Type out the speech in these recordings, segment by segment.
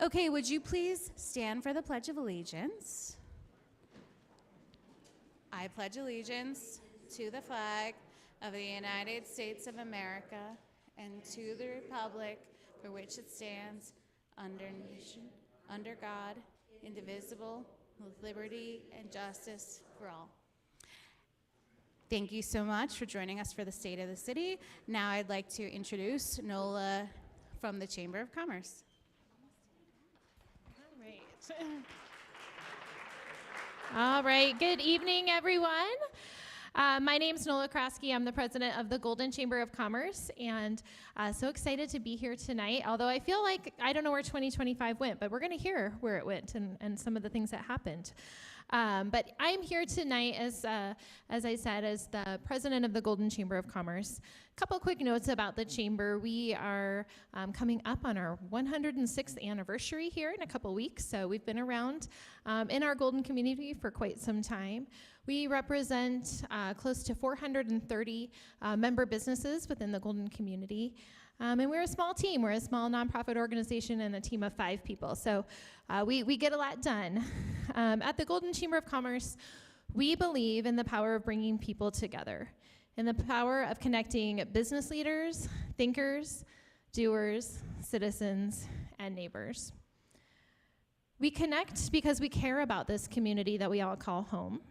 Okay, would you please stand for the Pledge of Allegiance? I pledge allegiance to the flag of the United States of America and to the republic for which it stands, under God, indivisible, with liberty and justice for all. Thank you so much for joining us for the State of the City. Now I'd like to introduce Nola from the Chamber of Commerce. All right, good evening, everyone. My name is Nola Krasky. I'm the president of the Golden Chamber of Commerce, and so excited to be here tonight. Although I feel like I don't know where 2025 went, but we're going to hear where it went and some of the things that happened. But I'm here tonight as I said, as the president of the Golden Chamber of Commerce. A couple quick notes about the chamber. We are coming up on our 106th anniversary here in a couple weeks, so we've been around in our Golden community for quite some time. We represent close to 430 member businesses within the Golden community. And we're a small team. We're a small nonprofit organization and a team of 5 people. So we get a lot done. At the Golden Chamber of Commerce, we believe in the power of bringing people together, in the power of connecting business leaders, thinkers, doers, citizens, and neighbors. We connect because we care about this community that we all call home.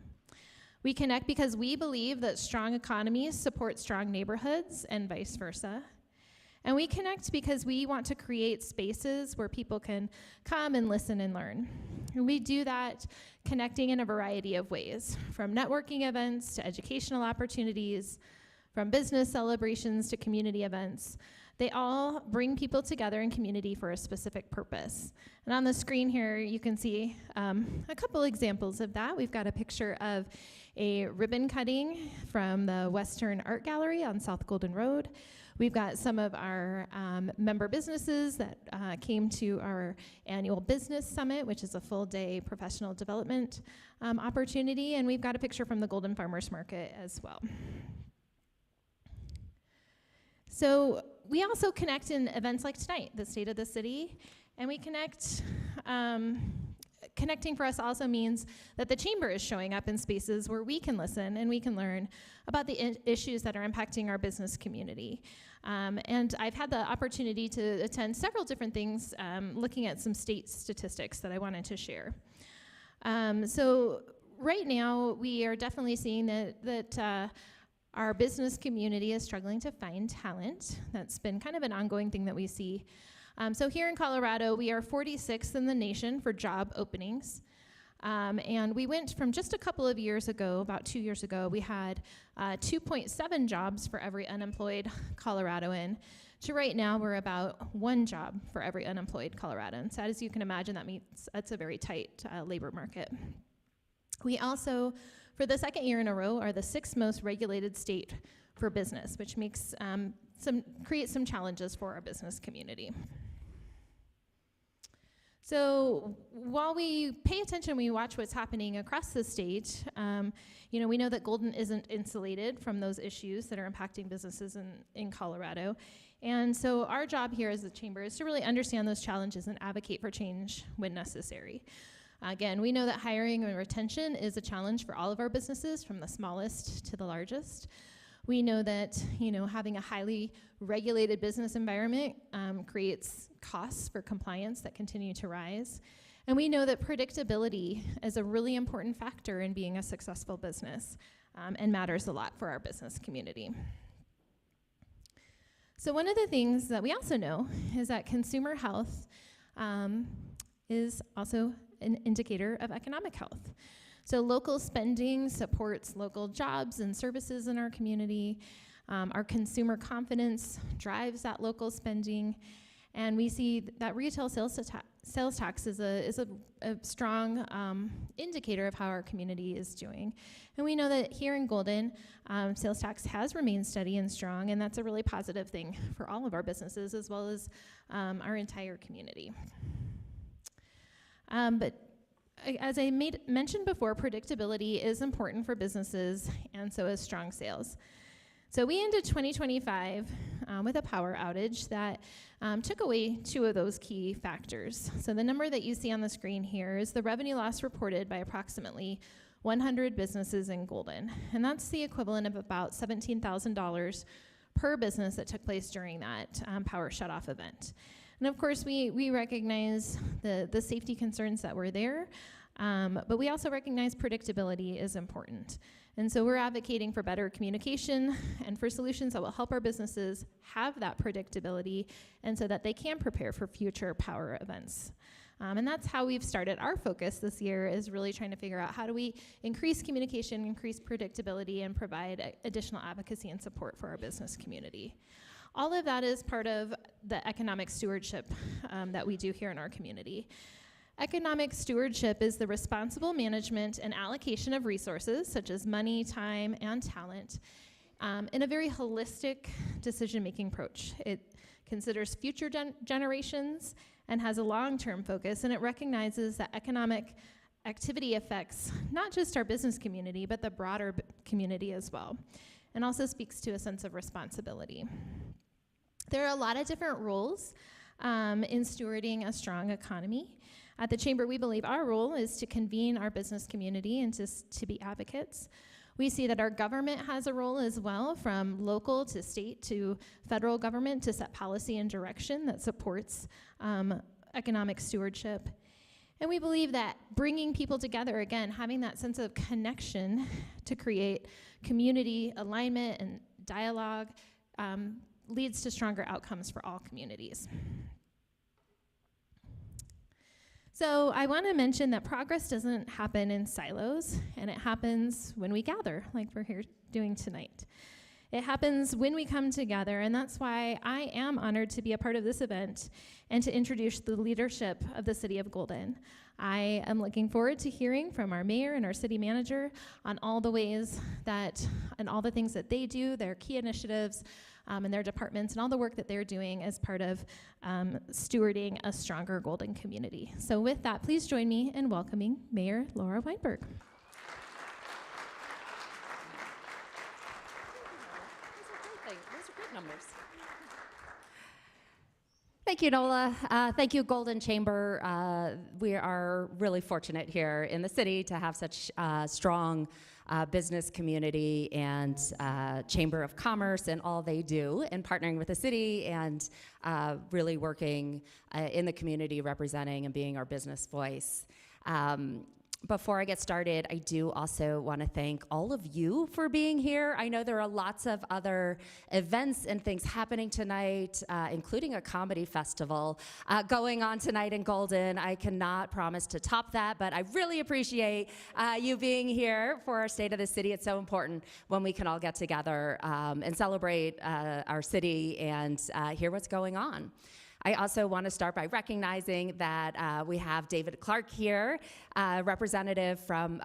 We connect because we believe that strong economies support strong neighborhoods and vice versa. And we connect because we want to create spaces where people can come and listen and learn. And we do that connecting in a variety of ways, from networking events to educational opportunities, from business celebrations to community events. They all bring people together in community for a specific purpose. And on the screen here, you can see a couple examples of that. We've got a picture of a ribbon cutting from the Western Art Gallery on South Golden Road. We've got some of our member businesses that came to our annual business summit, which is a full-day professional development opportunity. And we've got a picture from the Golden Farmers Market as well. So we also connect in events like tonight, the State of the City, and we connect. Connecting for us also means that the chamber is showing up in spaces where we can listen and we can learn about the issues that are impacting our business community. And I've had the opportunity to attend several different things, looking at some state statistics that I wanted to share. So right now, we are definitely seeing that our business community is struggling to find talent. That's been kind of an ongoing thing that we see. So here in Colorado, we are 46th in the nation for job openings. And we went from just a couple of years ago, about 2 years ago, we had 2.7 jobs for every unemployed Coloradoan, to right now we're about 1 job for every unemployed Coloradoan. So as you can imagine, that means that's a very tight labor market. We also, for the second year in a row, are the 6th most regulated state for business, which makes creates some challenges for our business community. So while we pay attention, we watch what's happening across the state, we know that Golden isn't insulated from those issues that are impacting businesses in Colorado. And so our job here as the chamber is to really understand those challenges and advocate for change when necessary. Again, we know that hiring and retention is a challenge for all of our businesses, from the smallest to the largest. We know that, having a highly regulated business environment creates costs for compliance that continue to rise. And we know that predictability is a really important factor in being a successful business and matters a lot for our business community. So one of the things that we also know is that consumer health is also an indicator of economic health. So local spending supports local jobs and services in our community. Our consumer confidence drives that local spending. And we see that retail sales tax is a strong indicator of how our community is doing. And we know that here in Golden, sales tax has remained steady and strong, and that's a really positive thing for all of our businesses as well as our entire community. But as I mentioned before, predictability is important for businesses, and so is strong sales. So we ended 2025 with a power outage that took away two of those key factors. So the number that you see on the screen here is the revenue loss reported by approximately 100 businesses in Golden. And that's the equivalent of about $17,000 per business that took place during that power shutoff event. And of course, we recognize the safety concerns that were there, but we also recognize predictability is important. And so we're advocating for better communication and for solutions that will help our businesses have that predictability and so that they can prepare for future power events. And that's how we've started our focus this year, is really trying to figure out how do we increase communication, increase predictability, and provide additional advocacy and support for our business community. All of that is part of the economic stewardship that we do here in our community. Economic stewardship is the responsible management and allocation of resources, such as money, time, and talent, in a very holistic decision-making approach. It considers future generations and has a long-term focus, and it recognizes that economic activity affects not just our business community, but the broader community as well, and also speaks to a sense of responsibility. There are a lot of different roles in stewarding a strong economy. At the Chamber, we believe our role is to convene our business community and to be advocates. We see that our government has a role as well, from local to state to federal government, to set policy and direction that supports economic stewardship. And we believe that bringing people together, again, having that sense of connection to create community alignment and dialogue leads to stronger outcomes for all communities. So I want to mention that progress doesn't happen in silos, and it happens when we gather, like we're here doing tonight. It happens when we come together, and that's why I am honored to be a part of this event and to introduce the leadership of the City of Golden. I am looking forward to hearing from our mayor and our city manager on all the ways that, and all the things that they do, their key initiatives, and their departments, and all the work that they're doing as part of stewarding a stronger Golden community. So with that, please join me in welcoming Mayor Laura Weinberg. Those are good numbers. Thank you, Nola. Thank you, Golden Chamber. We are really fortunate here in the city to have such strong business community and Chamber of Commerce and all they do in partnering with the city and really working in the community, representing and being our business voice. Before I get started, I do also want to thank all of you for being here. I know there are lots of other events and things happening tonight, including a comedy festival going on tonight in Golden. I cannot promise to top that, but I really appreciate you being here for our State of the City. It's so important when we can all get together and celebrate our city and hear what's going on. I also want to start by recognizing that we have David Clark here, representative from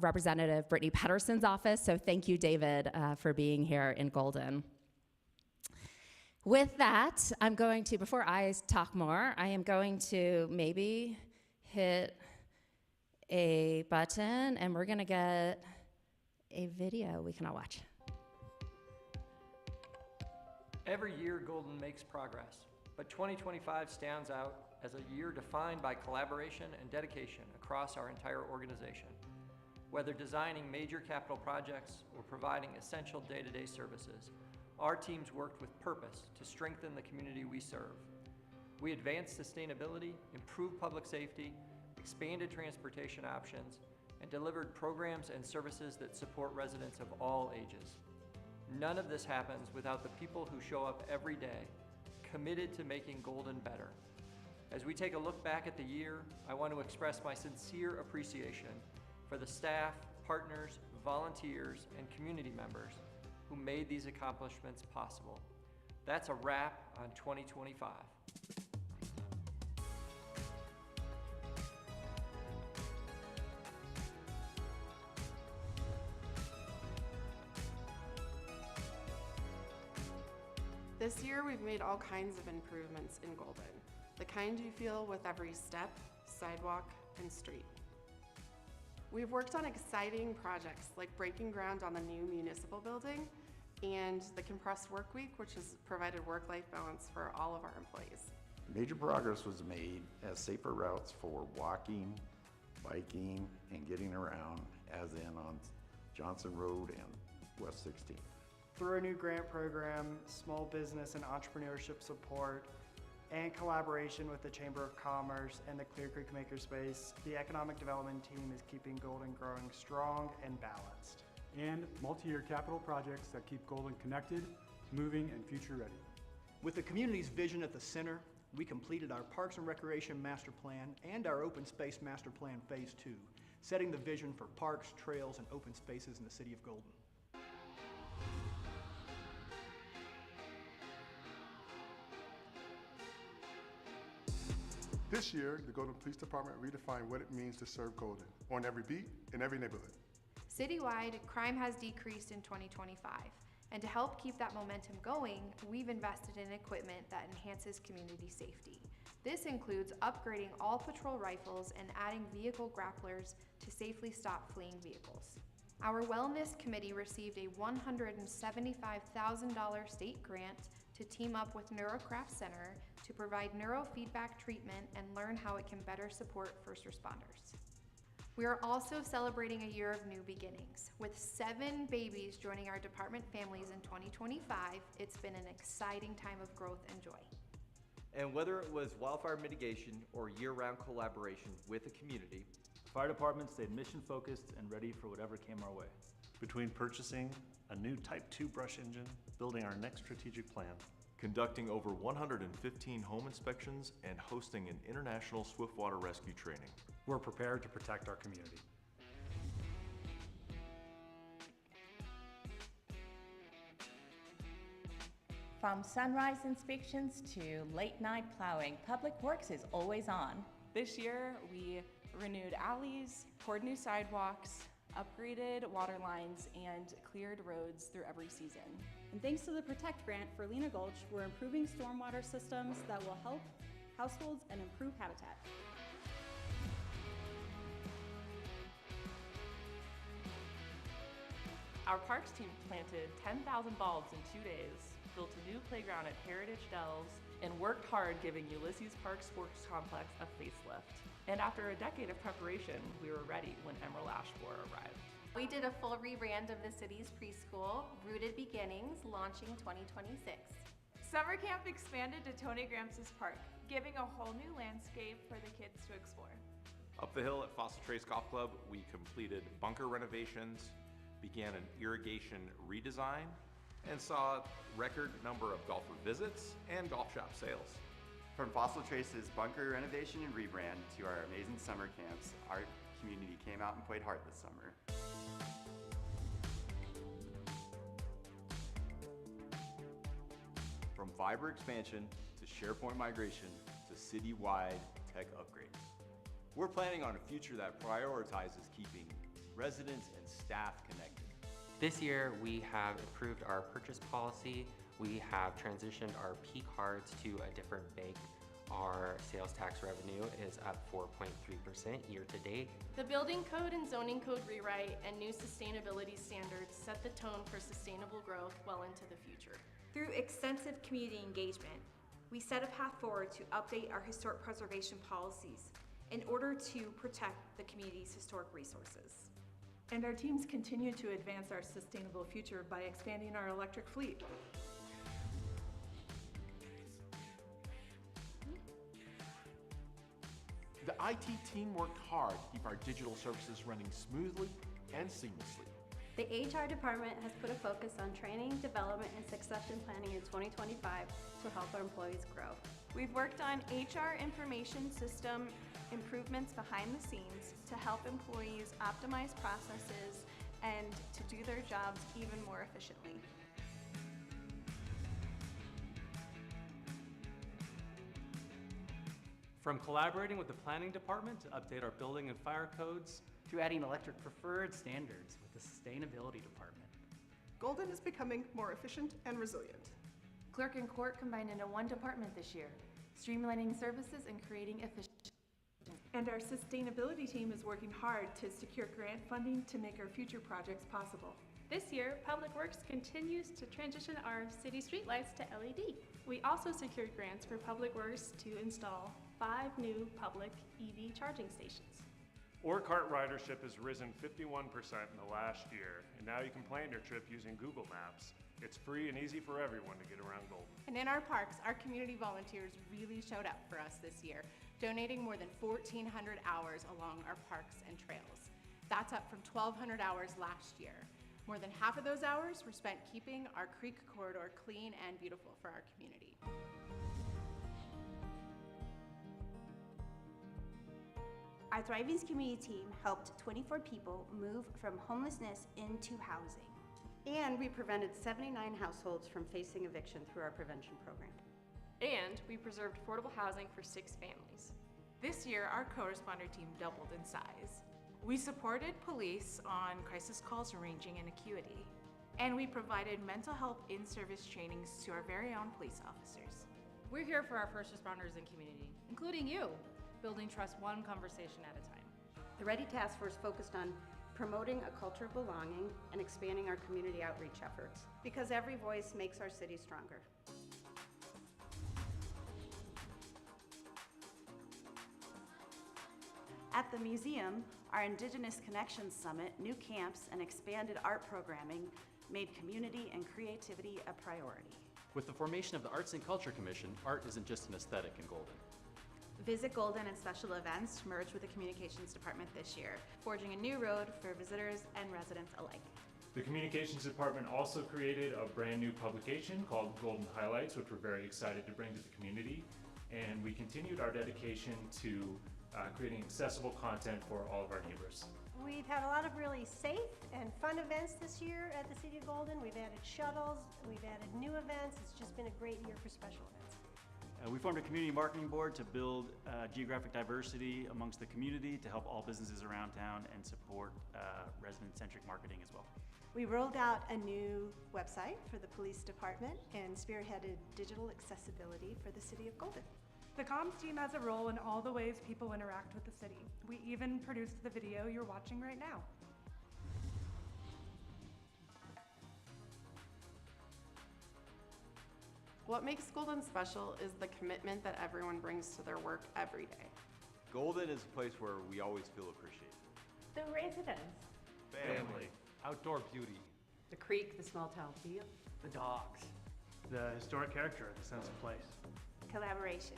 Representative Brittany Pedersen's office. So thank you, David, for being here in Golden. With that, I'm going to, before I talk more, I am going to maybe hit a button, and we're going to get a video we can all watch. Every year, Golden makes progress. But 2025 stands out as a year defined by collaboration and dedication across our entire organization. Whether designing major capital projects or providing essential day-to-day services, our teams worked with purpose to strengthen the community we serve. We advanced sustainability, improved public safety, expanded transportation options, and delivered programs and services that support residents of all ages. None of this happens without the people who show up every day, committed to making Golden better. As we take a look back at the year, I want to express my sincere appreciation for the staff, partners, volunteers, and community members who made these accomplishments possible. That's a wrap on 2025. This year, we've made all kinds of improvements in Golden, the kind you feel with every step, sidewalk, and street. We've worked on exciting projects like breaking ground on the new municipal building and the compressed work week, which has provided work-life balance for all of our employees. Major progress was made as safer routes for walking, biking, and getting around, as in on Johnson Road and West 16th. Through a new grant program, small business and entrepreneurship support, and collaboration with the Chamber of Commerce and the Clear Creek Makerspace, the economic development team is keeping Golden growing strong and balanced. And multi-year capital projects that keep Golden connected, moving, and future ready. With the community's vision at the center, we completed our Parks and Recreation Master Plan and our Open Space Master Plan Phase 2, setting the vision for parks, trails, and open spaces in the city of Golden. This year, the Golden Police Department redefined what it means to serve Golden on every beat in every neighborhood. Citywide, crime has decreased in 2025, and to help keep that momentum going, we've invested in equipment that enhances community safety. This includes upgrading all patrol rifles and adding vehicle grapplers to safely stop fleeing vehicles. Our Wellness Committee received a $175,000 state grant to team up with Neurocraft Center to provide neurofeedback treatment and learn how it can better support first responders. We are also celebrating a year of new beginnings. With 7 babies joining our department families in 2025, it's been an exciting time of growth and joy. And whether it was wildfire mitigation or year-round collaboration with the community, the fire department stayed mission-focused and ready for whatever came our way. Between purchasing a new Type 2 brush engine, building our next strategic plan, conducting over 115 home inspections, and hosting an international swiftwater rescue training, we're prepared to protect our community. From sunrise inspections to late night plowing, Public Works is always on. This year, we renewed alleys, poured new sidewalks, upgraded water lines, and cleared roads through every season. And thanks to the Protect grant for Lena Gulch, we're improving stormwater systems that will help households and improve habitat. Our parks team planted 10,000 bulbs in 2 days, built a new playground at Heritage Dells, and worked hard giving Ulysses Park Sports Complex a facelift. And after a decade of preparation, we were ready when Emerald Ash Borer arrived. We did a full rebrand of the city's preschool, Rooted Beginnings, launching 2026. Summer camp expanded to Tony Grams's Park, giving a whole new landscape for the kids to explore. Up the hill at Fossil Trace Golf Club, we completed bunker renovations, began an irrigation redesign, and saw a record number of golfer visits and golf shop sales. From Fossil Trace's bunker renovation and rebrand to our amazing summer camps, our community came out and played hard this summer. From fiber expansion to SharePoint migration to citywide tech upgrades, we're planning on a future that prioritizes keeping residents and staff connected. This year, we have improved our purchase policy. We have transitioned our P cards to a different bank. Our sales tax revenue is up 4.3% year to date. The building code and zoning code rewrite and new sustainability standards set the tone for sustainable growth well into the future. Through extensive community engagement, we set a path forward to update our historic preservation policies in order to protect the community's historic resources. And our teams continue to advance our sustainable future by expanding our electric fleet. The IT team worked hard to keep our digital services running smoothly and seamlessly. The HR department has put a focus on training, development, and succession planning in 2025 to help our employees grow. We've worked on HR information system improvements behind the scenes to help employees optimize processes and to do their jobs even more efficiently. From collaborating with the planning department to update our building and fire codes, to adding electric preferred standards with the sustainability department. Golden is becoming more efficient and resilient. Clerk and court combined into one department this year, streamlining services and creating efficiency. And our sustainability team is working hard to secure grant funding to make our future projects possible. This year, Public Works continues to transition our city streetlights to LED. We also secured grants for Public Works to install 5 new public EV charging stations. Orcart ridership has risen 51% in the last year, and now you can plan your trip using Google Maps. It's free and easy for everyone to get around Golden. And in our parks, our community volunteers really showed up for us this year, donating more than 1,400 hours along our parks and trails. That's up from 1,200 hours last year. More than half of those hours were spent keeping our creek corridor clean and beautiful for our community. Our Thriving's community team helped 24 people move from homelessness into housing. And we prevented 79 households from facing eviction through our prevention program. And we preserved affordable housing for 6 families. This year, our co-responder team doubled in size. We supported police on crisis calls ranging in acuity. And we provided mental health in-service trainings to our very own police officers. We're here for our first responders and community, including you, building trust one conversation at a time. The Ready Task Force focused on promoting a culture of belonging and expanding our community outreach efforts, because every voice makes our city stronger. At the museum, our Indigenous Connections Summit, new camps, and expanded art programming made community and creativity a priority. With the formation of the Arts and Culture Commission, art isn't just an aesthetic in Golden. Visit Golden and special events merged with the communications department this year, forging a new road for visitors and residents alike. The communications department also created a brand new publication called Golden Highlights, which we're very excited to bring to the community. And we continued our dedication to creating accessible content for all of our neighbors. We've had a lot of really safe and fun events this year at the City of Golden. We've added shuttles, we've added new events. It's just been a great year for special events. We formed a community marketing board to build geographic diversity amongst the community to help all businesses around town and support resident-centric marketing as well. We rolled out a new website for the police department and spearheaded digital accessibility for the City of Golden. The comms team has a role in all the ways people interact with the city. We even produced the video you're watching right now. What makes Golden special is the commitment that everyone brings to their work every day. Golden is a place where we always feel appreciated. The residents. Family. Outdoor beauty. The creek, the small town feel. The dogs. The historic character, the sense of place. Collaboration.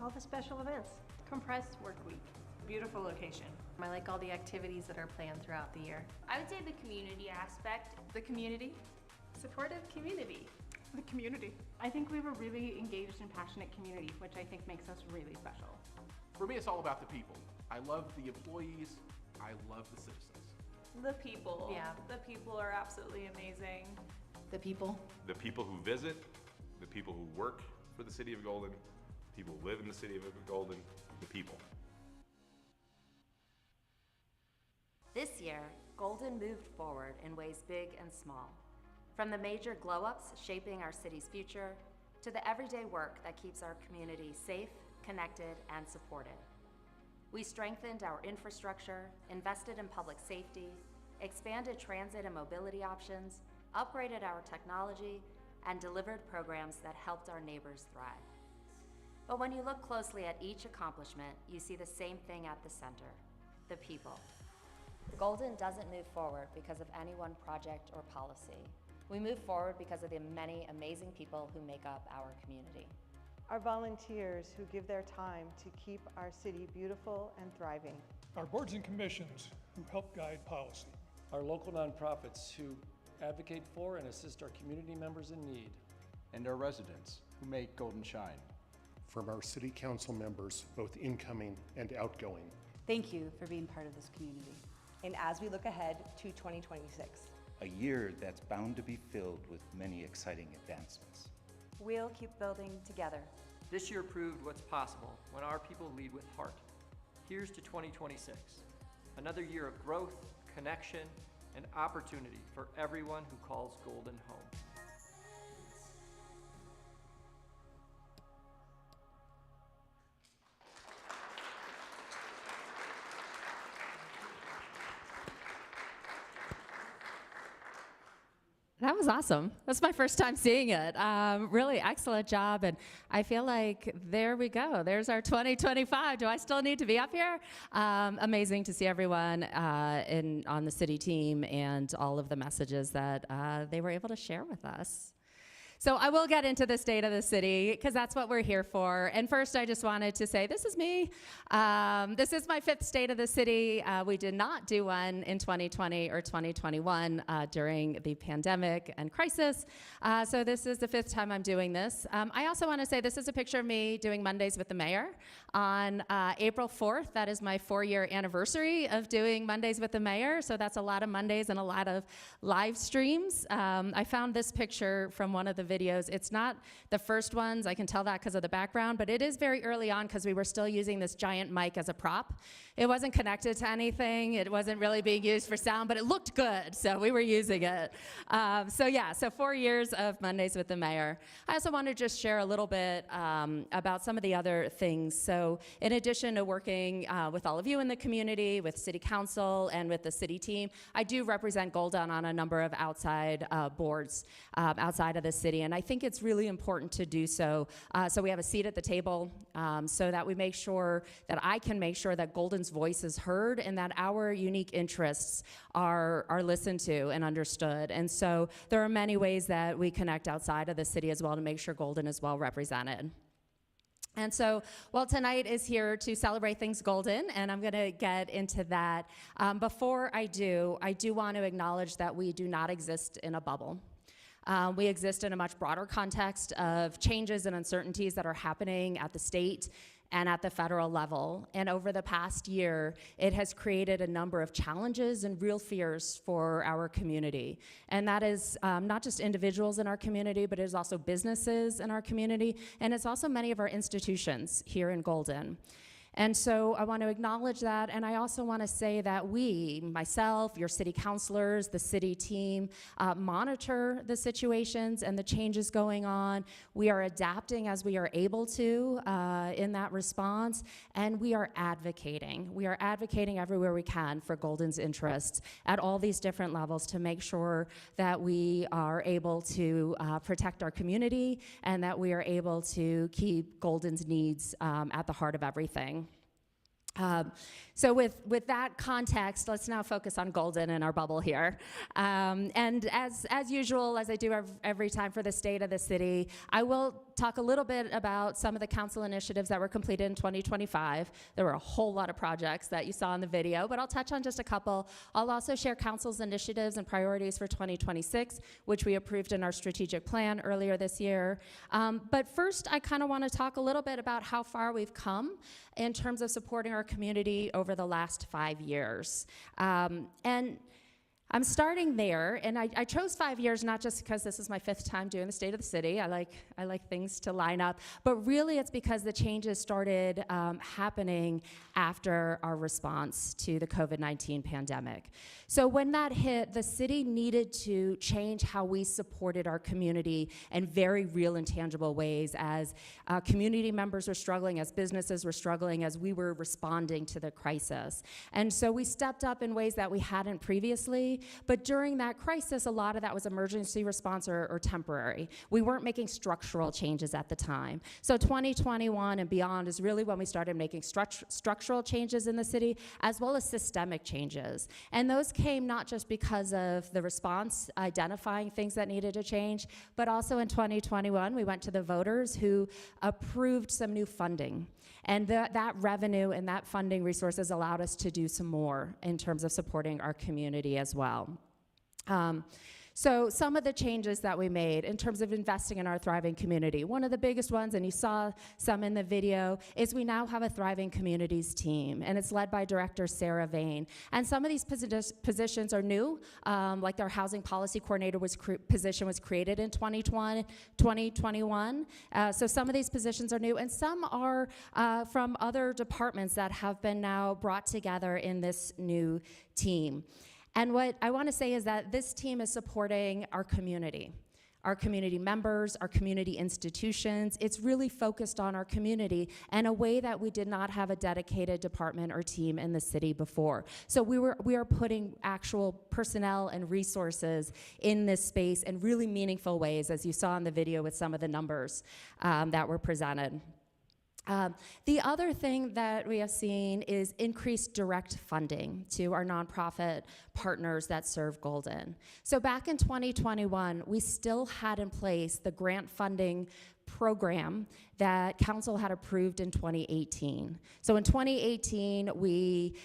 All the special events. Compressed work week. Beautiful location. I like all the activities that are planned throughout the year. I would say the community aspect. The community. Supportive community. The community. I think we have a really engaged and passionate community, which I think makes us really special. For me, it's all about the people. I love the employees. I love the citizens. The people. Yeah. The people are absolutely amazing. The people. The people who visit, the people who work for the City of Golden, people who live in the City of Golden, the people. This year, Golden moved forward in ways big and small. From the major glow-ups shaping our city's future, to the everyday work that keeps our community safe, connected, and supported. We strengthened our infrastructure, invested in public safety, expanded transit and mobility options, upgraded our technology, and delivered programs that helped our neighbors thrive. But when you look closely at each accomplishment, you see the same thing at the center, the people. Golden doesn't move forward because of any one project or policy. We move forward because of the many amazing people who make up our community. Our volunteers who give their time to keep our city beautiful and thriving. Our boards and commissions who help guide policy. Our local nonprofits who advocate for and assist our community members in need. And our residents who make Golden shine. From our city council members, both incoming and outgoing. Thank you for being part of this community. And as we look ahead to 2026. A year that's bound to be filled with many exciting advancements. We'll keep building together. This year proved what's possible when our people lead with heart. Here's to 2026. Another year of growth, connection, and opportunity for everyone who calls Golden home. That was awesome. That's my first time seeing it. Really excellent job, and I feel like there we go. There's our 2025. Do I still need to be up here? Amazing to see everyone on the city team and all of the messages that they were able to share with us. So I will get into the state of the city because that's what we're here for. And first, I just wanted to say, this is me. This is my 5th state of the city. We did not do one in 2020 or 2021 during the pandemic and crisis. So this is the 5th time I'm doing this. I also want to say this is a picture of me doing Mondays with the Mayor. On April 4th, that is my 4-year anniversary of doing Mondays with the Mayor. So that's a lot of Mondays and a lot of live streams. I found this picture from one of the videos. It's not the first ones, I can tell that because of the background, but it is very early on because we were still using this giant mic as a prop. It wasn't connected to anything. It wasn't really being used for sound, but it looked good, so we were using it. So 4 years of Mondays with the Mayor. I also want to just share a little bit about some of the other things. So in addition to working with all of you in the community, with City Council, and with the city team, I do represent Golden on a number of outside boards outside of the city, and I think it's really important to do so. So we have a seat at the table so that we make sure that I can make sure that Golden's voice is heard and that our unique interests are listened to and understood. And so there are many ways that we connect outside of the city as well to make sure Golden is well represented. And so, well, tonight is here to celebrate Things Golden, and I'm going to get into that. Before I do want to acknowledge that we do not exist in a bubble. We exist in a much broader context of changes and uncertainties that are happening at the state and at the federal level. And over the past year, it has created a number of challenges and real fears for our community. And that is not just individuals in our community, but it is also businesses in our community, and it's also many of our institutions here in Golden. And so I want to acknowledge that, and I also want to say that we, myself, your city councilors, the city team, monitor the situations and the changes going on. We are adapting as we are able to in that response, and we are advocating. We are advocating everywhere we can for Golden's interests at all these different levels to make sure that we are able to protect our community and that we are able to keep Golden's needs at the heart of everything. So with that context, let's now focus on Golden and our bubble here. And as usual, as I do every time for the state of the city, I will talk a little bit about some of the council initiatives that were completed in 2025. There were a whole lot of projects that you saw in the video, but I'll touch on just a couple. I'll also share council's initiatives and priorities for 2026, which we approved in our strategic plan earlier this year. But first, I kind of want to talk a little bit about how far we've come in terms of supporting our community over the last 5 years. And I'm starting there, and I chose 5 years not just because this is my 5th time doing the State of the City. I like things to line up, but really it's because the changes started happening after our response to the COVID-19 pandemic. So when that hit, the city needed to change how we supported our community in very real and tangible ways as community members were struggling, as businesses were struggling, as we were responding to the crisis. And so we stepped up in ways that we hadn't previously, but during that crisis, a lot of that was emergency response or temporary. We weren't making structural changes at the time. So 2021 and beyond is really when we started making structural changes in the city, as well as systemic changes. And those came not just because of the response, identifying things that needed to change, but also in 2021, we went to the voters who approved some new funding. And that revenue and that funding resources allowed us to do some more in terms of supporting our community as well. So some of the changes that we made in terms of investing in our thriving community, one of the biggest ones, and you saw some in the video, is we now have a Thriving Communities team, and it's led by Director Sarah Vane. And some of these positions are new, like our Housing Policy Coordinator position was created in 2021. So some of these positions are new, and some are from other departments that have been now brought together in this new team. And what I want to say is that this team is supporting our community. our community members, our community institutions. It's really focused on our community in a way that we did not have a dedicated department or team in the city before. So we are putting actual personnel and resources in this space in really meaningful ways, as you saw in the video with some of the numbers that were presented. The other thing that we have seen is increased direct funding to our nonprofit partners that serve Golden. So back in 2021, we still had in place the grant funding program that council had approved in 2018. So in 2018, we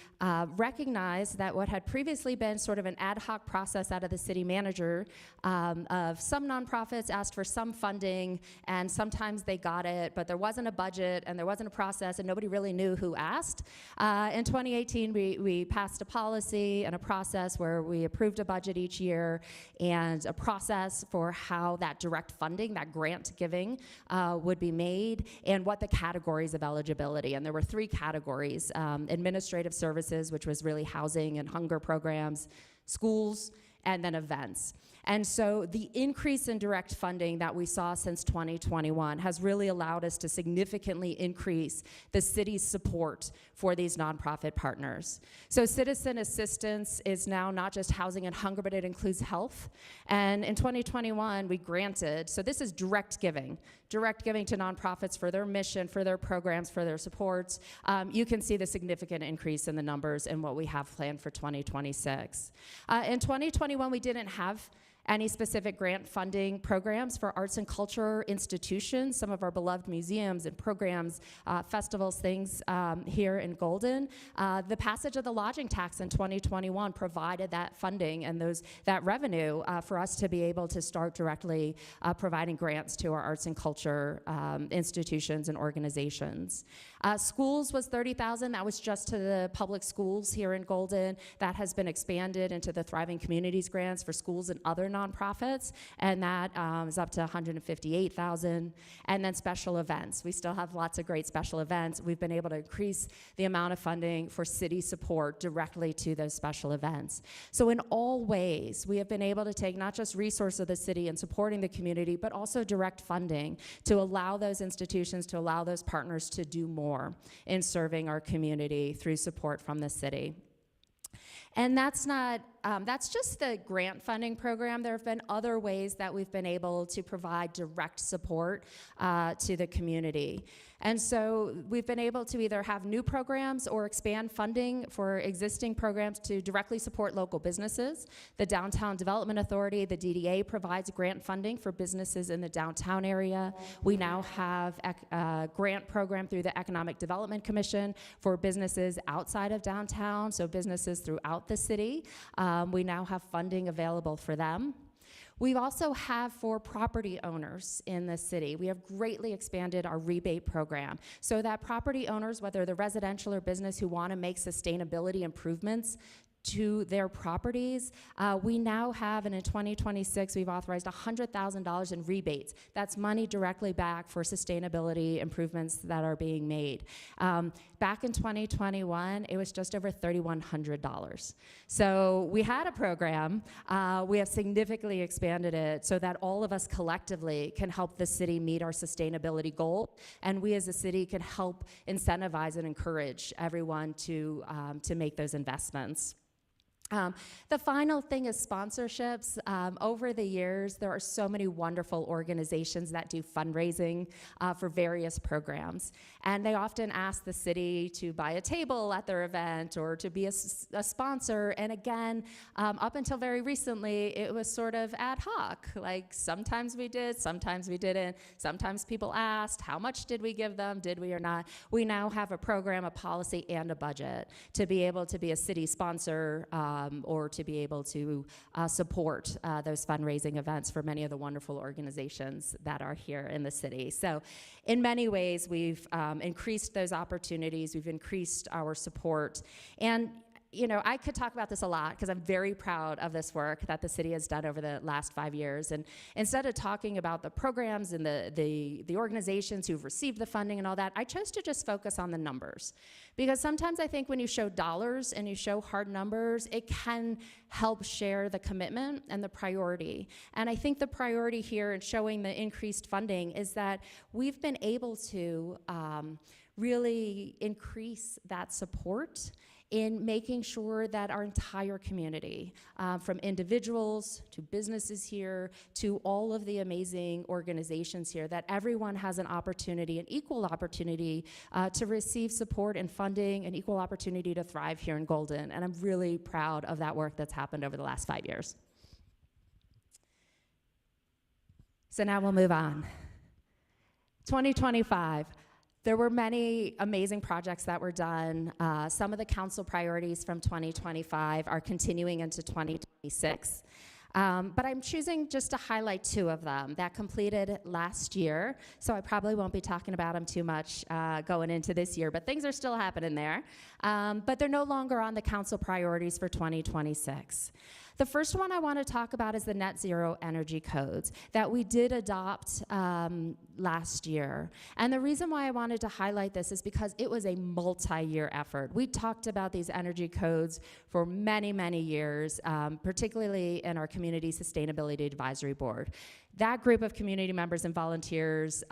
recognized that what had previously been sort of an ad hoc process out of the city manager of some nonprofits asked for some funding, and sometimes they got it, but there wasn't a budget and there wasn't a process and nobody really knew who asked. In 2018, we passed a policy and a process where we approved a budget each year and a process for how that direct funding, that grant giving, would be made, and what the categories of eligibility. And there were 3 categories: administrative services, which was really housing and hunger programs, schools, and then events. And so the increase in direct funding that we saw since 2021 has really allowed us to significantly increase the city's support for these nonprofit partners. So citizen assistance is now not just housing and hunger, but it includes health. And in 2021, we granted, so this is direct giving to nonprofits for their mission, for their programs, for their supports. You can see the significant increase in the numbers and what we have planned for 2026. In 2021, we didn't have any specific grant funding programs for arts and culture institutions, some of our beloved museums and programs, festivals, things here in Golden. The passage of the lodging tax in 2021 provided that funding and that revenue for us to be able to start directly providing grants to our arts and culture institutions and organizations. Schools was $30,000. That was just to the public schools here in Golden. That has been expanded into the Thriving Communities grants for schools and other nonprofits, and that is up to $158,000. And then special events. We still have lots of great special events. We've been able to increase the amount of funding for city support directly to those special events. So in all ways, we have been able to take not just resources of the city and supporting the community, but also direct funding to allow those institutions, to allow those partners to do more in serving our community through support from the city. And that's just the grant funding program. There have been other ways that we've been able to provide direct support to the community. And so we've been able to either have new programs or expand funding for existing programs to directly support local businesses. The Downtown Development Authority, the DDA, provides grant funding for businesses in the downtown area. We now have a grant program through the Economic Development Commission for businesses outside of downtown, so businesses throughout the city. We now have funding available for them. We also have for property owners in the city. We have greatly expanded our rebate program so that property owners, whether they're residential or business, who want to make sustainability improvements to their properties, we now have, and in 2026, we've authorized $100,000 in rebates. That's money directly back for sustainability improvements that are being made. Back in 2021, it was just over $3,100. So we had a program. We have significantly expanded it so that all of us collectively can help the city meet our sustainability goal, and we as a city can help incentivize and encourage everyone to make those investments. The final thing is sponsorships. Over the years, there are so many wonderful organizations that do fundraising for various programs. And they often ask the city to buy a table at their event or to be a sponsor. And again, up until very recently, it was sort of ad hoc. Like sometimes we did, sometimes we didn't. Sometimes people asked, how much did we give them? Did we or not? We now have a program, a policy, and a budget to be able to be a city sponsor or to be able to support those fundraising events for many of the wonderful organizations that are here in the city. So in many ways, we've increased those opportunities, we've increased our support. And I could talk about this a lot because I'm very proud of this work that the city has done over the last 5 years. And instead of talking about the programs and the organizations who've received the funding and all that, I chose to just focus on the numbers. Because sometimes I think when you show dollars and you show hard numbers, it can help share the commitment and the priority. And I think the priority here in showing the increased funding is that we've been able to really increase that support in making sure that our entire community, from individuals to businesses here to all of the amazing organizations here, that everyone has an opportunity, an equal opportunity to receive support and funding, an equal opportunity to thrive here in Golden. And I'm really proud of that work that's happened over the last 5 years. So now we'll move on. 2025. There were many amazing projects that were done. Some of the council priorities from 2025 are continuing into 2026. But I'm choosing just to highlight 2 of them that completed last year, so I probably won't be talking about them too much going into this year, but things are still happening there. But they're no longer on the council priorities for 2026. The first one I want to talk about is the net zero energy codes that we did adopt last year. And the reason why I wanted to highlight this is because it was a multi-year effort. We talked about these energy codes for many, many years, particularly in our Community Sustainability Advisory Board. That group of community members and volunteers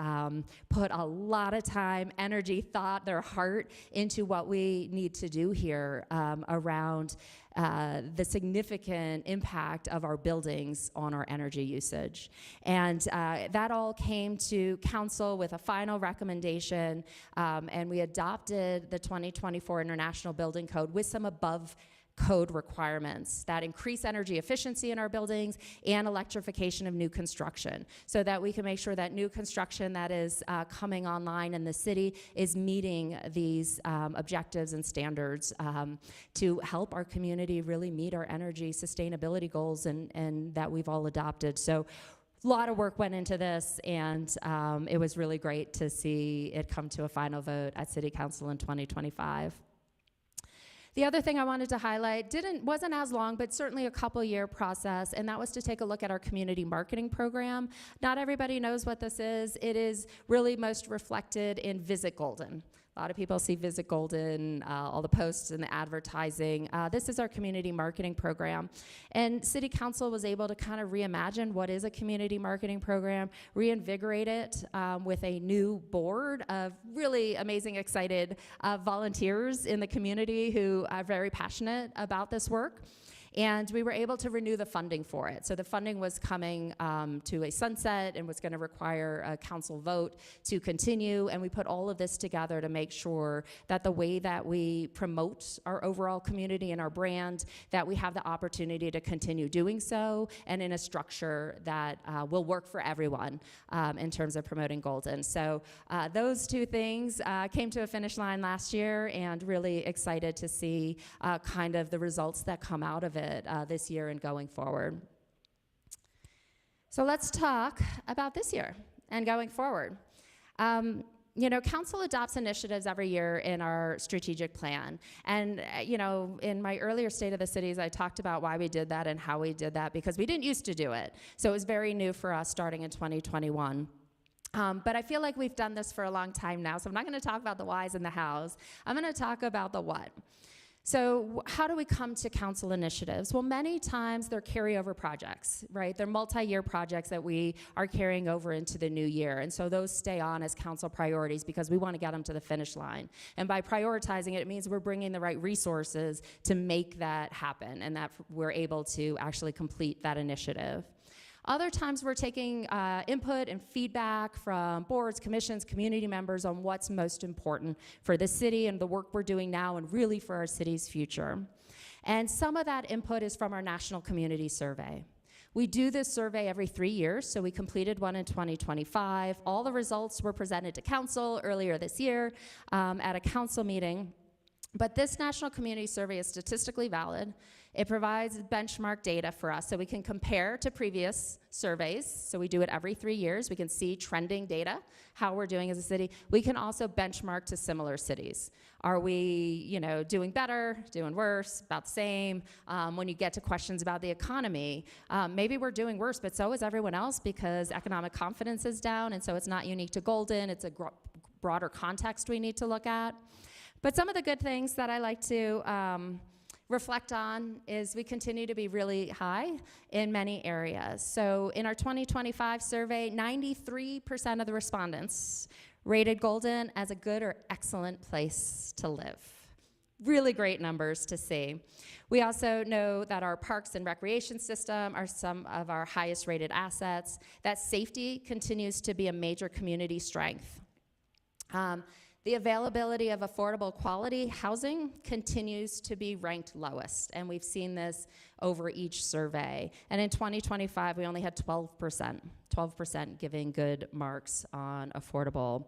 put a lot of time, energy, thought, their heart into what we need to do here around the significant impact of our buildings on our energy usage. And that all came to council with a final recommendation, and we adopted the 2024 International Building Code with some above code requirements that increase energy efficiency in our buildings and electrification of new construction, so that we can make sure that new construction that is coming online in the city is meeting these objectives and standards to help our community really meet our energy sustainability goals and that we've all adopted. So a lot of work went into this, and it was really great to see it come to a final vote at City Council in 2025. The other thing I wanted to highlight wasn't as long, but certainly a couple-year process, and that was to take a look at our community marketing program. Not everybody knows what this is. It is really most reflected in Visit Golden. A lot of people see Visit Golden, all the posts and the advertising. This is our community marketing program. And City Council was able to kind of reimagine what is a community marketing program, reinvigorate it with a new board of really amazing, excited volunteers in the community who are very passionate about this work. And we were able to renew the funding for it. So the funding was coming to a sunset and was going to require a council vote to continue. And we put all of this together to make sure that the way that we promote our overall community and our brand, that we have the opportunity to continue doing so, and in a structure that will work for everyone in terms of promoting Golden. So those 2 things came to a finish line last year, and really excited to see kind of the results that come out of it this year and going forward. So let's talk about this year and going forward. Council adopts initiatives every year in our strategic plan. And, in my earlier State of the Cities, I talked about why we did that and how we did that, because we didn't used to do it. So it was very new for us starting in 2021. But I feel like we've done this for a long time now, so I'm not going to talk about the whys and the hows. I'm going to talk about the what. So how do we come to council initiatives? Well, many times they're carryover projects, right? They're multi-year projects that we are carrying over into the new year. And so those stay on as council priorities because we want to get them to the finish line. And by prioritizing it, it means we're bringing the right resources to make that happen and that we're able to actually complete that initiative. Other times we're taking input and feedback from boards, commissions, community members on what's most important for the city and the work we're doing now and really for our city's future. And some of that input is from our National Community Survey. We do this survey every 3 years, so we completed one in 2025. All the results were presented to council earlier this year at a council meeting. But this National Community Survey is statistically valid. It provides benchmark data for us so we can compare to previous surveys. So we do it every 3 years. We can see trending data, how we're doing as a city. We can also benchmark to similar cities. Are we, doing better, doing worse, about the same? When you get to questions about the economy, maybe we're doing worse, but so is everyone else because economic confidence is down, and so it's not unique to Golden. It's a broader context we need to look at. But some of the good things that I like to reflect on is we continue to be really high in many areas. So in our 2025 survey, 93% of the respondents rated Golden as a good or excellent place to live. Really great numbers to see. We also know that our parks and recreation system are some of our highest rated assets, that safety continues to be a major community strength. The availability of affordable quality housing continues to be ranked lowest, and we've seen this over each survey. And in 2025, we only had 12% giving good marks on affordable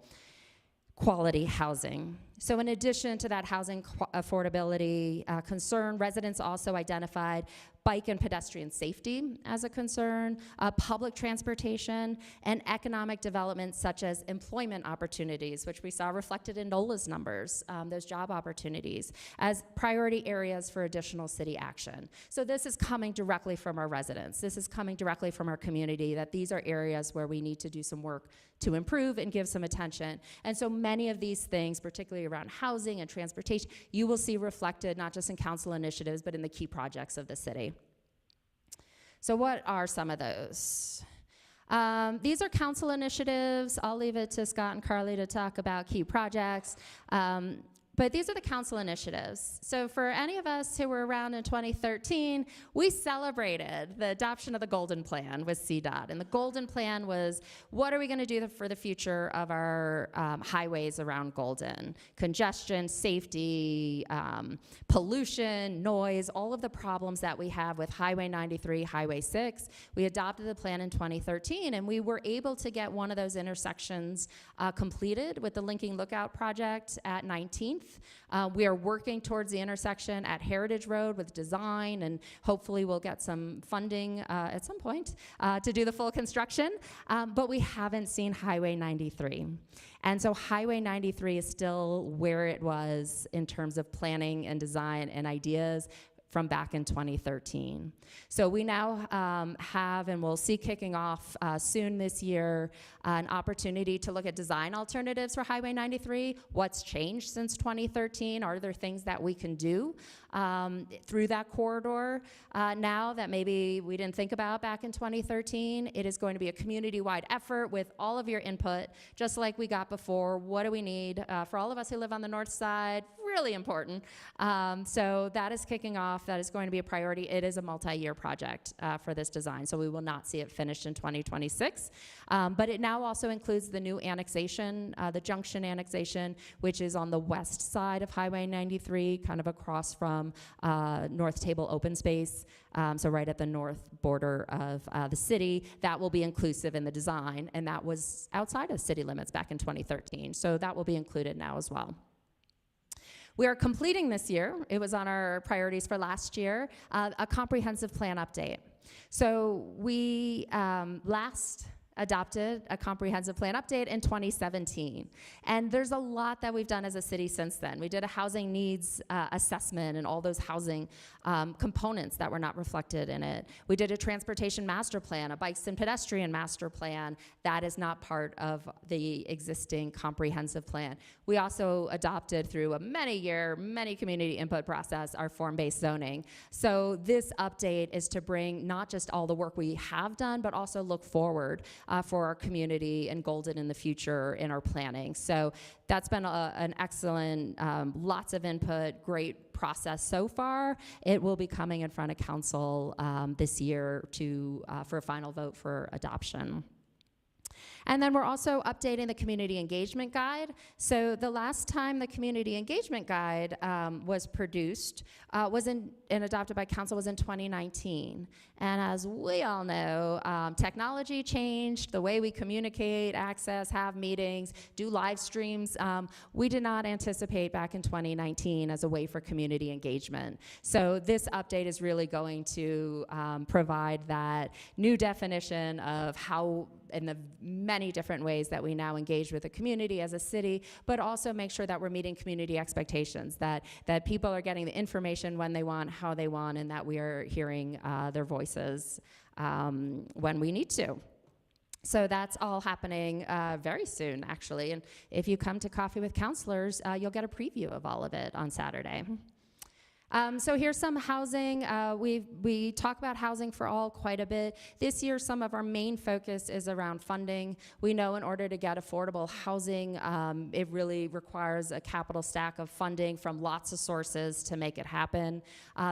quality housing. So in addition to that housing affordability concern, residents also identified bike and pedestrian safety as a concern, public transportation, and economic development such as employment opportunities, which we saw reflected in NOLA's numbers, those job opportunities, as priority areas for additional city action. So this is coming directly from our residents. This is coming directly from our community, that these are areas where we need to do some work to improve and give some attention. And so many of these things, particularly around housing and transportation, you will see reflected not just in council initiatives, but in the key projects of the city. So what are some of those? These are council initiatives. I'll leave it to Scott and Carly to talk about key projects. But these are the council initiatives. So for any of us who were around in 2013, we celebrated the adoption of the Golden Plan with CDOT. And the Golden Plan was, what are we going to do for the future of our highways around Golden? Congestion, safety, pollution, noise, all of the problems that we have with Highway 93, Highway 6. We adopted the plan in 2013, and we were able to get one of those intersections completed with the Linking Lookout project at 19th. We are working towards the intersection at Heritage Road with design, and hopefully we'll get some funding at some point to do the full construction, but we haven't seen Highway 93. And so Highway 93 is still where it was in terms of planning and design and ideas from back in 2013. So we now have, and we'll see kicking off soon this year, an opportunity to look at design alternatives for Highway 93. What's changed since 2013? Are there things that we can do through that corridor now that maybe we didn't think about back in 2013? It is going to be a community-wide effort with all of your input, just like we got before. What do we need? For all of us who live on the north side, really important. So that is kicking off. That is going to be a priority. It is a multi-year project for this design, so we will not see it finished in 2026. But it now also includes the new annexation, the Junction annexation, which is on the west side of Highway 93, kind of across from North Table Open Space, so right at the north border of the city. That will be inclusive in the design, and that was outside of city limits back in 2013. So that will be included now as well. We are completing this year, it was on our priorities for last year, a comprehensive plan update. So we last adopted a comprehensive plan update in 2017. And there's a lot that we've done as a city since then. We did a housing needs assessment and all those housing components that were not reflected in it. We did a transportation master plan, a bikes and pedestrian master plan. That is not part of the existing comprehensive plan. We also adopted through a many community input process, our form-based zoning. So this update is to bring not just all the work we have done, but also look forward for our community and Golden in the future in our planning. So that's been an excellent, lots of input, great process so far. It will be coming in front of council this year for a final vote for adoption. And then we're also updating the community engagement guide. So the last time the community engagement guide was produced and adopted by council was in 2019. And as we all know, technology changed, the way we communicate, access, have meetings, do live streams. We did not anticipate back in 2019 as a way for community engagement. So this update is really going to provide that new definition of how, in the many different ways that we now engage with the community as a city, but also make sure that we're meeting community expectations, that people are getting the information when they want, how they want, and that we are hearing their voices when we need to. So that's all happening very soon, actually. And if you come to Coffee with Counselors, you'll get a preview of all of it on Saturday. So here's some housing. We talk about housing for all quite a bit. This year, some of our main focus is around funding. We know in order to get affordable housing, it really requires a capital stack of funding from lots of sources to make it happen.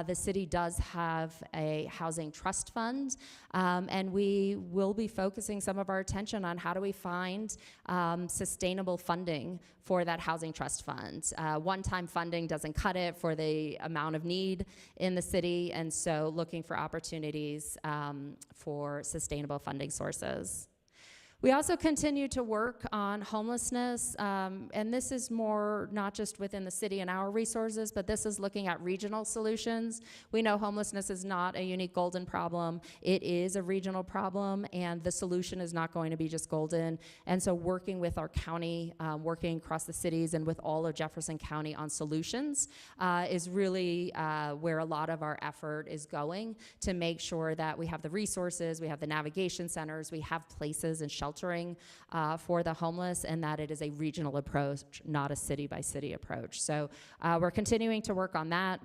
The city does have a housing trust fund, and we will be focusing some of our attention on how do we find sustainable funding for that housing trust fund. One-time funding doesn't cut it for the amount of need in the city, and so looking for opportunities for sustainable funding sources. We also continue to work on homelessness, and this is more not just within the city and our resources, but this is looking at regional solutions. We know homelessness is not a unique Golden problem. It is a regional problem, and the solution is not going to be just Golden. And so working with our county, working across the cities and with all of Jefferson County on solutions is really where a lot of our effort is going to make sure that we have the resources, we have the navigation centers, we have places and sheltering for the homeless, and that it is a regional approach, not a city-by-city approach. So we're continuing to work on that.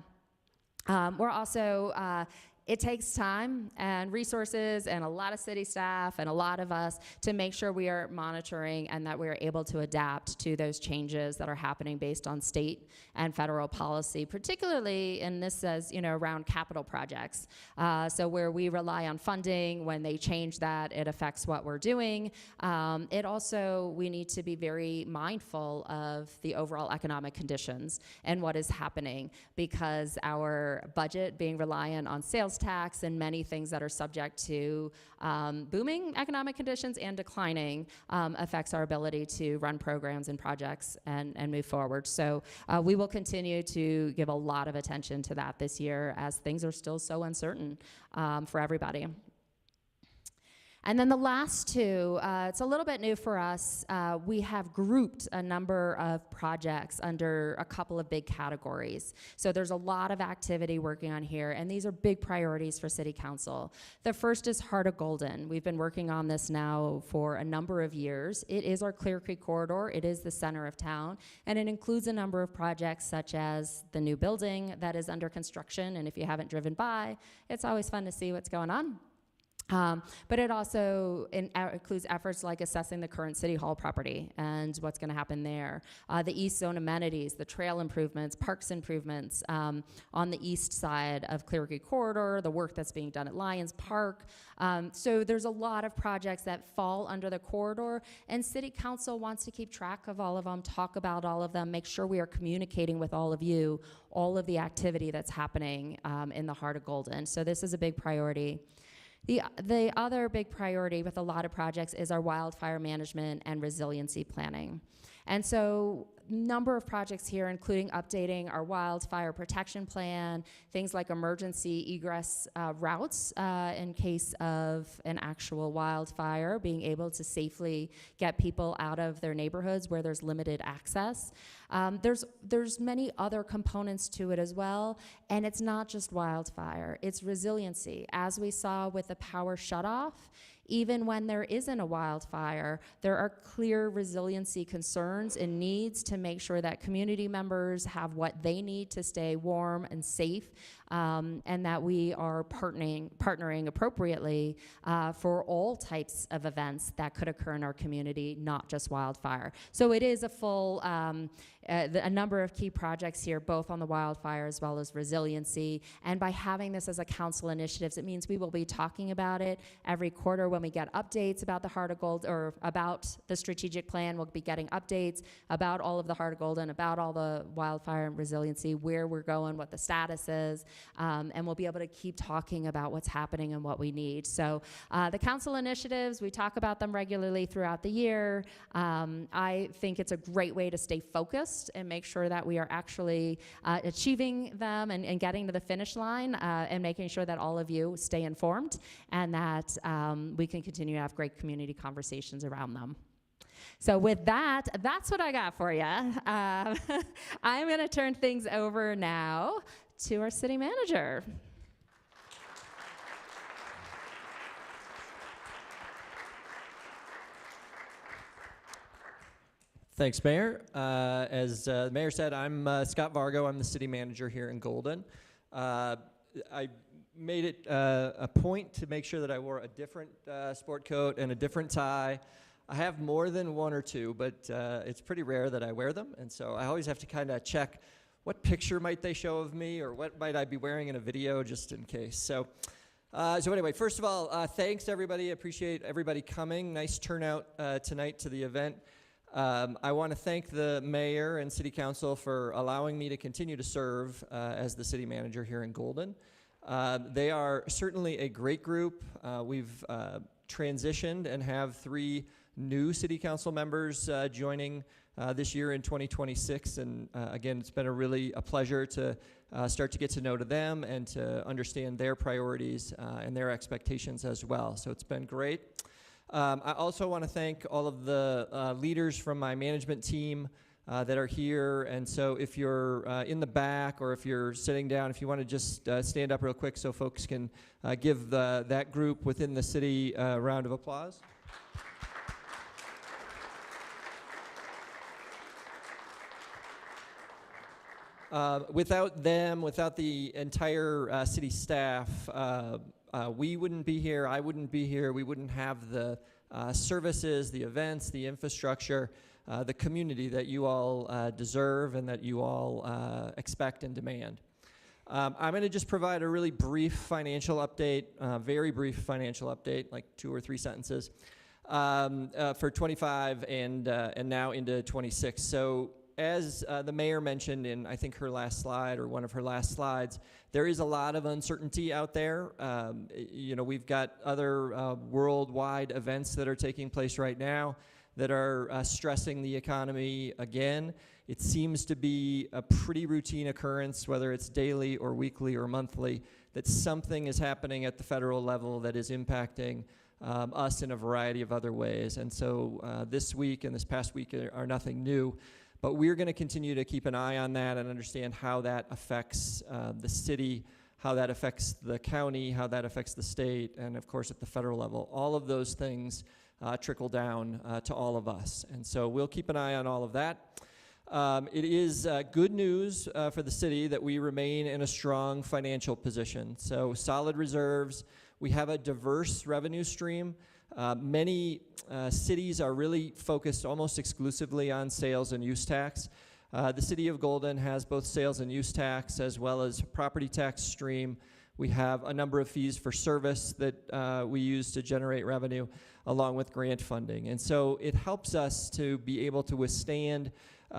We're also it takes time and resources and a lot of city staff and a lot of us to make sure we are monitoring and that we are able to adapt to those changes that are happening based on state and federal policy, particularly, and this says, around capital projects. So where we rely on funding, when they change that, it affects what we're doing. It also, we need to be very mindful of the overall economic conditions and what is happening, because our budget being reliant on sales tax and many things that are subject to booming economic conditions and declining affects our ability to run programs and projects and move forward. So we will continue to give a lot of attention to that this year as things are still so uncertain for everybody. And then the last two, it's a little bit new for us. We have grouped a number of projects under a couple of big categories. So there's a lot of activity working on here, and these are big priorities for City Council. The first is Heart of Golden. We've been working on this now for a number of years. It is our Clear Creek corridor. It is the center of town, and it includes a number of projects such as the new building that is under construction, and if you haven't driven by, it's always fun to see what's going on. But it also includes efforts like assessing the current City Hall property and what's going to happen there. The East Zone amenities, the trail improvements, parks improvements on the east side of Clear Creek Corridor, the work that's being done at Lions Park. So there's a lot of projects that fall under the corridor, and City Council wants to keep track of all of them, talk about all of them, make sure we are communicating with all of you, all of the activity that's happening in the Heart of Golden. So this is a big priority. The other big priority with a lot of projects is our wildfire management and resiliency planning. And so number of projects here, including updating our wildfire protection plan, things like emergency egress routes in case of an actual wildfire, being able to safely get people out of their neighborhoods where there's limited access. There's many other components to it as well, and it's not just wildfire, it's resiliency. As we saw with the power shutoff, even when there isn't a wildfire, there are clear resiliency concerns and needs to make sure that community members have what they need to stay warm and safe and that we are partnering appropriately for all types of events that could occur in our community, not just wildfire. So it is a full, a number of key projects here, both on the wildfire as well as resiliency. And by having this as a council initiative, it means we will be talking about it every quarter when we get updates about the Heart of Gold, or about the strategic plan. We'll be getting updates about all of the Heart of Golden, about all the wildfire and resiliency, where we're going, what the status is, and we'll be able to keep talking about what's happening and what we need. So the council initiatives, we talk about them regularly throughout the year. I think it's a great way to stay focused and make sure that we are actually achieving them and getting to the finish line, and making sure that all of you stay informed and that we can continue to have great community conversations around them. So with that, that's what I got for you. I'm going to turn things over now to our city manager. Thanks, Mayor. As the Mayor said, I'm Scott Vargo. I'm the city manager here in Golden. I made it a point to make sure that I wore a different sport coat and a different tie. I have more than one or two, but it's pretty rare that I wear them, and so I always have to kind of check what picture might they show of me, or what might I be wearing in a video, just in case. So anyway, first of all, thanks everybody. Appreciate everybody coming. Nice turnout tonight to the event. I want to thank the mayor and city council for allowing me to continue to serve as the city manager here in Golden. They are certainly a great group. We've transitioned and have 3 new city council members joining this year in 2026. And again, it's been a pleasure to start to get to know them and to understand their priorities and their expectations as well. So it's been great. I also want to thank all of the leaders from my management team that are here. And so if you're in the back, or if you're sitting down, if you want to just stand up real quick so folks can give that group within the city a round of applause. Without them, without the entire city staff, we wouldn't be here, I wouldn't be here, we wouldn't have the services, the events, the infrastructure, the community that you all deserve and that you all expect and demand. I'm going to just provide a really brief financial update, very brief financial update, like 2 or 3 sentences, for 25 and now into 26. So as the mayor mentioned in, I think, her last slide, or one of her last slides, there is a lot of uncertainty out there. We've got other worldwide events that are taking place right now that are stressing the economy again. It seems to be a pretty routine occurrence, whether it's daily or weekly or monthly, that something is happening at the federal level that is impacting us in a variety of other ways. And so this week and this past week are nothing new. But we're going to continue to keep an eye on that and understand how that affects the city, how that affects the county, how that affects the state, and of course at the federal level. All of those things trickle down to all of us. And so we'll keep an eye on all of that. It is good news for the city that we remain in a strong financial position. So solid reserves. We have a diverse revenue stream. Many cities are really focused almost exclusively on sales and use tax. The city of Golden has both sales and use tax as well as property tax stream. We have a number of fees for service that we use to generate revenue, along with grant funding. And so it helps us to be able to withstand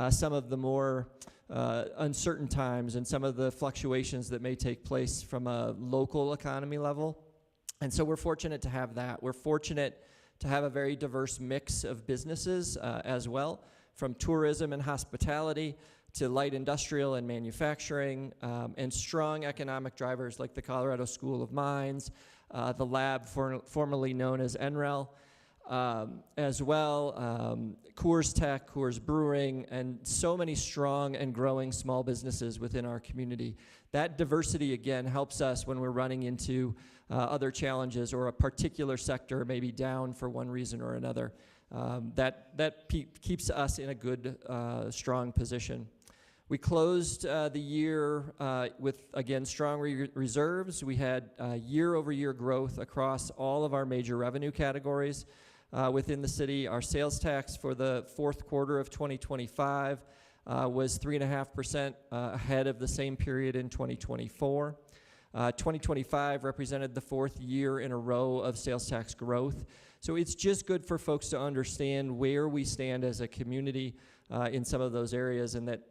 some of the more uncertain times and some of the fluctuations that may take place from a local economy level. And so we're fortunate to have that. We're fortunate to have a very diverse mix of businesses as well, from tourism and hospitality to light industrial and manufacturing, and strong economic drivers like the Colorado School of Mines, the lab formerly known as NREL, as well, Coors Tech, Coors Brewing, and so many strong and growing small businesses within our community. That diversity, again, helps us when we're running into other challenges, or a particular sector may be down for one reason or another. That keeps us in a good, strong position. We closed the year with, again, strong reserves. We had year-over-year growth across all of our major revenue categories within the city. Our sales tax for the fourth quarter of 2025 was 3.5% ahead of the same period in 2024. 2025 represented the fourth year in a row of sales tax growth. So it's just good for folks to understand where we stand as a community in some of those areas, and that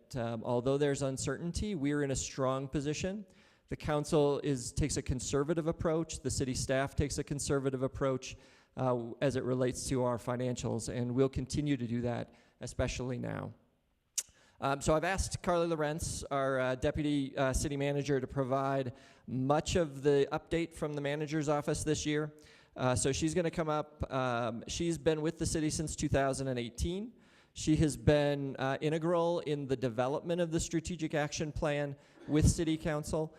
although there's uncertainty, we're in a strong position. The council takes a conservative approach. The city staff takes a conservative approach as it relates to our financials, and we'll continue to do that, especially now. So I've asked Carly Lorenz, our Deputy City Manager, to provide much of the update from the manager's office this year. So she's going to come up. She's been with the city since 2018. She has been integral in the development of the strategic action plan with City Council.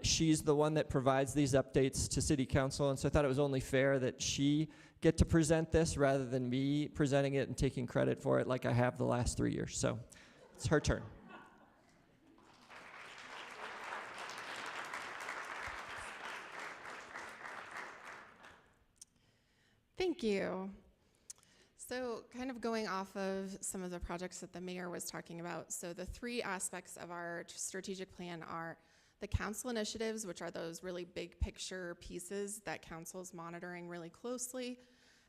She's the one that provides these updates to City Council, and so I thought it was only fair that she get to present this rather than me presenting it and taking credit for it like I have the last 3 years. So it's her turn. Thank you. So kind of going off of some of the projects that the mayor was talking about, so the three aspects of our strategic plan are the council initiatives, which are those really big picture pieces that council's monitoring really closely.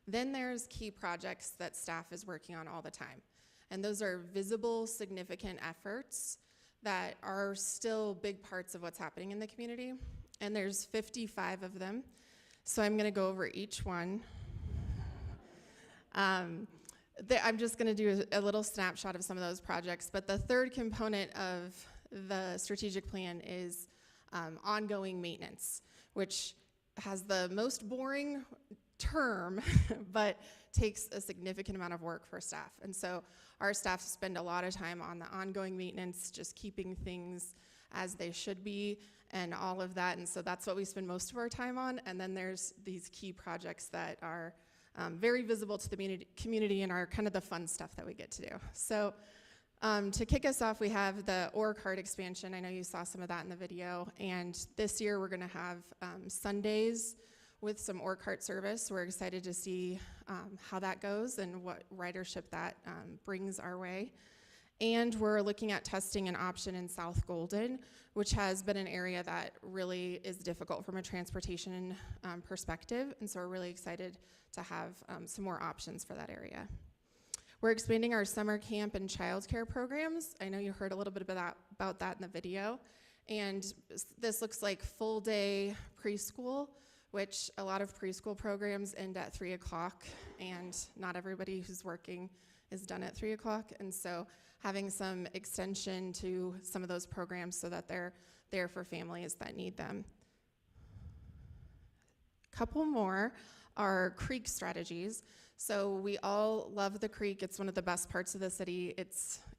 Then there's key projects that staff is working on all the time. And those are visible, significant efforts that are still big parts of what's happening in the community. And there's 55 of them. So I'm gonna go over each one. I'm just going to do a little snapshot of some of those projects, but the third component of the strategic plan is ongoing maintenance, which has the most boring term, but takes a significant amount of work for staff. And so our staff spend a lot of time on the ongoing maintenance, just keeping things as they should be and all of that. And so that's what we spend most of our time on. And then there's these key projects that are very visible to the community and are kind of the fun stuff that we get to do. So to kick us off, we have the org card expansion. I know you saw some of that in the video. And this year we're gonna have Sundays with some org cart service. We're excited to see how that goes and what ridership that brings our way. And we're looking at testing an option in South Golden, which has been an area that really is difficult from a transportation perspective. And so we're really excited to have some more options for that area. We're expanding our summer camp and childcare programs. I know you heard a little bit about that in the video. And this looks like full day preschool, which a lot of preschool programs end at 3 o'clock, and not everybody who's working is done at 3 o'clock. And so having some extension to some of those programs so that they're there for families that need them. Couple more are creek strategies. So we all love the creek. It's one of the best parts of the city.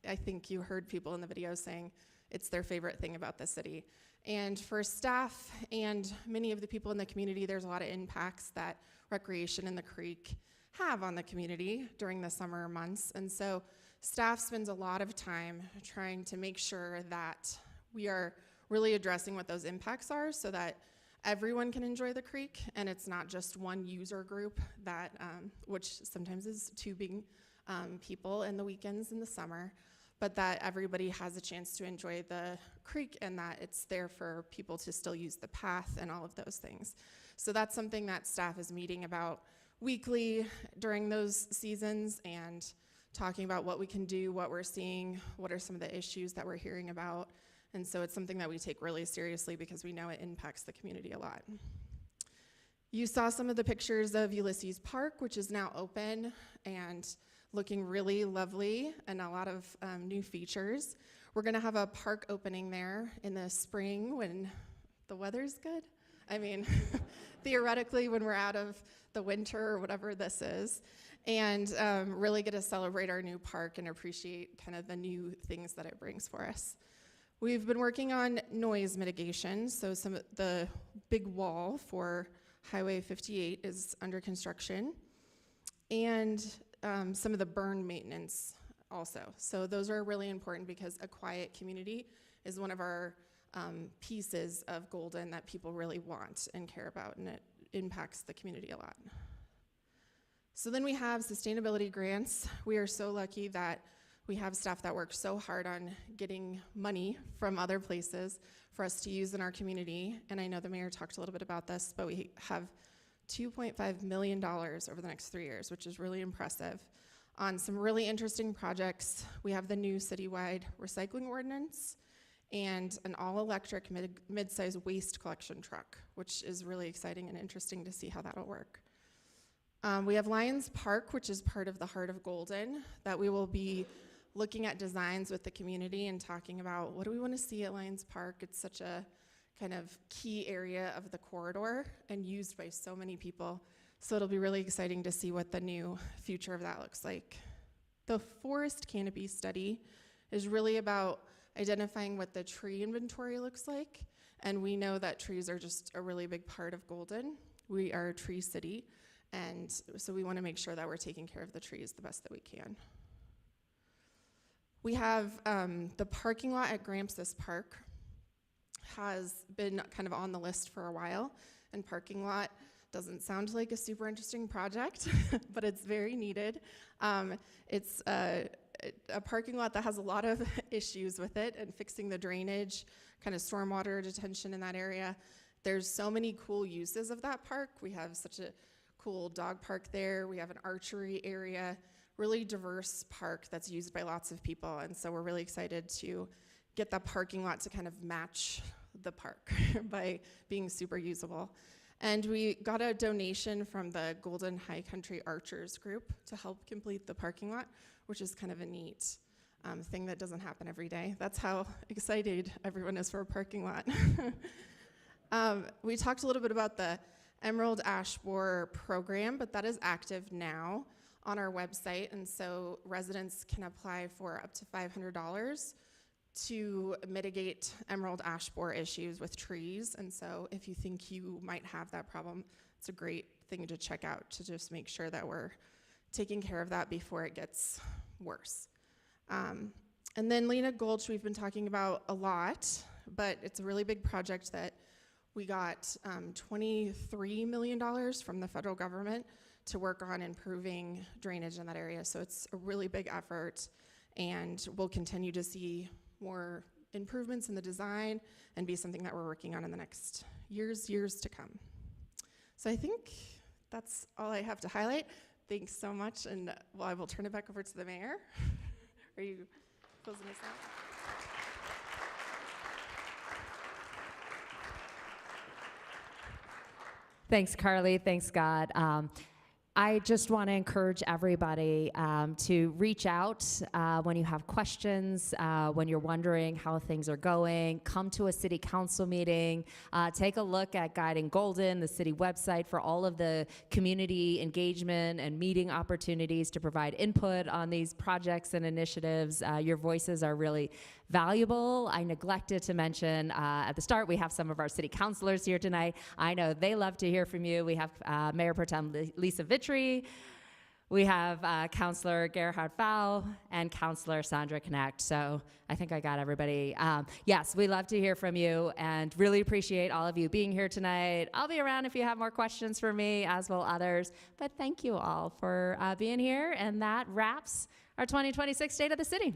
I think you heard people in the video saying it's their favorite thing about the city. And for staff and many of the people in the community, there's a lot of impacts that recreation in the creek have on the community during the summer months. And so staff spends a lot of time trying to make sure that we are really addressing what those impacts are so that everyone can enjoy the creek, and it's not just one user group that, which sometimes is tubing people in the weekends in the summer, but that everybody has a chance to enjoy the creek and that it's there for people to still use the path and all of those things. So that's something that staff is meeting about weekly during those seasons and talking about what we can do, what we're seeing, what are some of the issues that we're hearing about. And so it's something that we take really seriously because we know it impacts the community a lot. You saw some of the pictures of Ulysses Park, which is now open and looking really lovely and a lot of new features. We're gonna have a park opening there in the spring when the weather's good. I mean, theoretically when we're out of the winter or whatever this is, and really get to celebrate our new park and appreciate kind of the new things that it brings for us. We've been working on noise mitigation, so some of the big wall for Highway 58 is under construction, and some of the burn maintenance also. So those are really important because a quiet community is one of our pieces of Golden that people really want and care about, and it impacts the community a lot. So then we have sustainability grants. We are so lucky that we have staff that work so hard on getting money from other places for us to use in our community. And I know the mayor talked a little bit about this, but we have $2.5 million over the next 3 years, which is really impressive. On some really interesting projects, we have the new citywide recycling ordinance and an all-electric mid-size waste collection truck, which is really exciting and interesting to see how that'll work. We have Lions Park, which is part of the Heart of Golden, that we will be looking at designs with the community and talking about what do we want to see at Lions Park. It's such a kind of key area of the corridor and used by so many people. So it'll be really exciting to see what the new future of that looks like. The forest canopy study is really about identifying what the tree inventory looks like. And we know that trees are just a really big part of Golden. We are a tree city. And so we want to make sure that we're taking care of the trees the best that we can. We have the parking lot at Grampus Park has been kind of on the list for a while, and parking lot doesn't sound like a super interesting project, but it's very needed. It's a parking lot that has a lot of issues with it, and fixing the drainage, kind of stormwater detention in that area. There's so many cool uses of that park. We have such a cool dog park there. We have an archery area, really diverse park that's used by lots of people. And so we're really excited to get that parking lot to kind of match the park by being super usable. And we got a donation from the Golden High Country Archers group to help complete the parking lot, which is kind of a neat thing that doesn't happen every day. That's how excited everyone is for a parking lot. We talked a little bit about the Emerald Ash Borer program, but that is active now on our website, and so residents can apply for up to $500 to mitigate emerald ash borer issues with trees. And so if you think you might have that problem, it's a great thing to check out to just make sure that we're taking care of that before it gets worse. And then Lena Gulch, we've been talking about a lot, but it's a really big project that we got $23 million from the federal government to work on improving drainage in that area. So it's a really big effort, and we'll continue to see more improvements in the design and be something that we're working on in the next years to come. So I think that's all I have to highlight. Thanks so much, and well, I will turn it back over to the mayor. Are you closing us out? Thanks, Carly. Thanks, God. I just want to encourage everybody to reach out when you have questions, when you're wondering how things are going. Come to a city council meeting. Take a look at Guiding Golden, the city website, for all of the community engagement and meeting opportunities to provide input on these projects and initiatives. Your voices are really valuable. I neglected to mention at the start, we have some of our city councilors here tonight. I know they love to hear from you. We have Mayor Pro Tem Lisa Vitry. We have Councilor Gerhard Pfau and Councilor Sandra Knecht. So I think I got everybody. Yes, we love to hear from you and really appreciate all of you being here tonight. I'll be around if you have more questions for me, as will others. But thank you all for being here. And that wraps our 2026 State of the City.